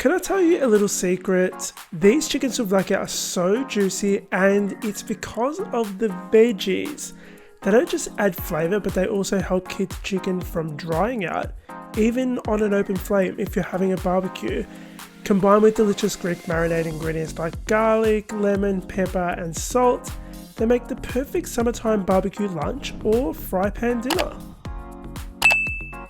Can I tell you a little secret? These chicken souvlaki are so juicy, and it's because of the veggies. They don't just add flavour, but they also help keep the chicken from drying out, even on an open flame if you're having a barbecue. Combined with delicious Greek marinade ingredients like garlic, lemon, pepper and salt, they make the perfect summertime barbecue lunch or fry pan dinner.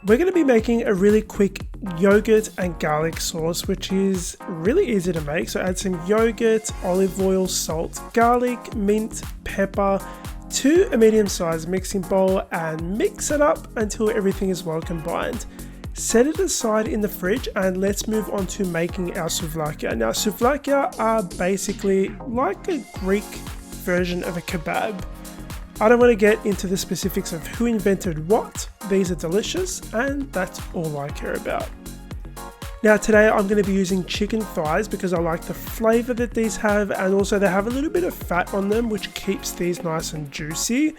We're going to be making a really quick yogurt and garlic sauce, which is really easy to make. So add some yogurt, olive oil, salt, garlic, mint, pepper to a medium-sized mixing bowl and mix it up until everything is well combined. Set it aside in the fridge and let's move on to making our souvlaki. Now, souvlaki are basically like a Greek version of a kebab. I don't want to get into the specifics of who invented what. These are delicious and that's all I care about. Now today I'm going to be using chicken thighs because I like the flavour that these have, and also they have a little bit of fat on them which keeps these nice and juicy.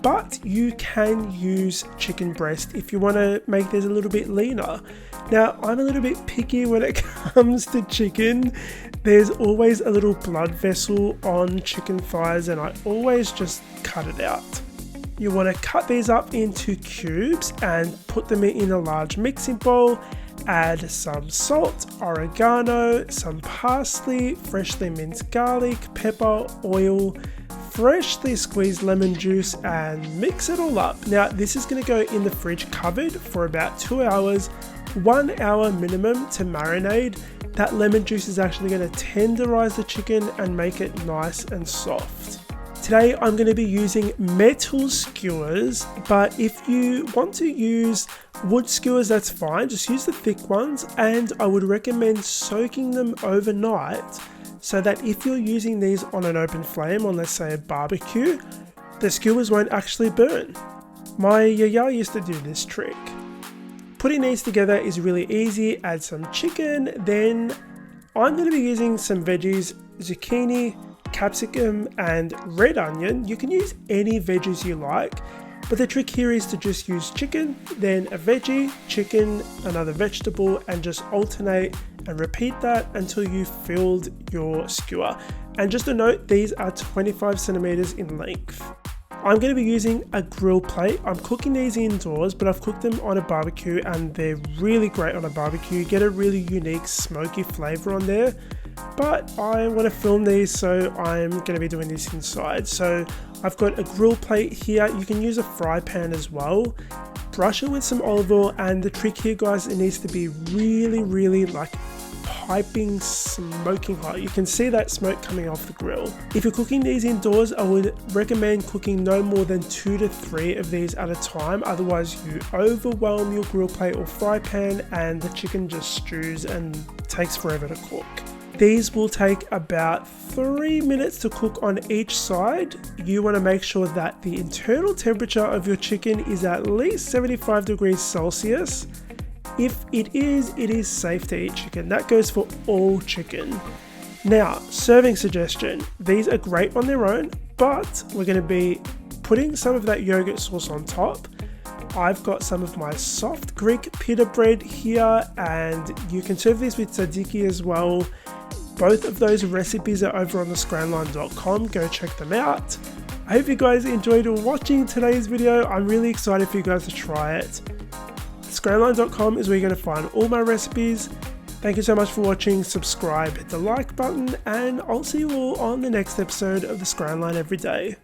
But you can use chicken breast if you want to make these a little bit leaner. Now, I'm a little bit picky when it comes to chicken. There's always a little blood vessel on chicken thighs and I always just cut it out. You want to cut these up into cubes and put them in a large mixing bowl. Add some salt, oregano, some parsley, freshly minced garlic, pepper, oil, freshly squeezed lemon juice and mix it all up. Now this is going to go in the fridge covered for about 2 hours, 1 hour minimum to marinate. That lemon juice is actually going to tenderize the chicken and make it nice and soft. Today I'm going to be using metal skewers, but if you want to use wood skewers, that's fine. Just use the thick ones, and I would recommend soaking them overnight so that if you're using these on an open flame on, let's say, a barbecue, the skewers won't actually burn. My yaya used to do this trick. Putting these together is really easy. Add some chicken, then I'm going to be using some veggies, zucchini, capsicum and red onion. You can use any veggies you like, but the trick here is to just use chicken, then a veggie, chicken, another vegetable, and just alternate and repeat that until you filled your skewer. And just a note, these are 25 centimeters in length. I'm going to be using a grill plate. I'm cooking these indoors, but I've cooked them on a barbecue and they're really great on a barbecue. You get a really unique smoky flavor on there. But I want to film these, so I'm going to be doing this inside. So I've got a grill plate here. You can use a fry pan as well. Brush it with some olive oil, and the trick here, guys, it needs to be really like piping, smoking hot. You can see that smoke coming off the grill. If you're cooking these indoors, I would recommend cooking no more than 2 to 3 of these at a time. Otherwise you overwhelm your grill plate or fry pan and the chicken just stews and takes forever to cook. These will take about 3 minutes to cook on each side. You want to make sure that the internal temperature of your chicken is at least 75 degrees Celsius. If it is safe to eat chicken. That goes for all chicken. Now, serving suggestion. These are great on their own, but we're going to be putting some of that yogurt sauce on top. I've got some of my soft Greek pita bread here, and you can serve these with tzatziki as well. Both of those recipes are over on thescranline.com. Go check them out. I hope you guys enjoyed watching today's video. I'm really excited for you guys to try it. Scranline.com is where you're going to find all my recipes. Thank you so much for watching. Subscribe, hit the like button, and I'll see you all on the next episode of The Scranline Every Day.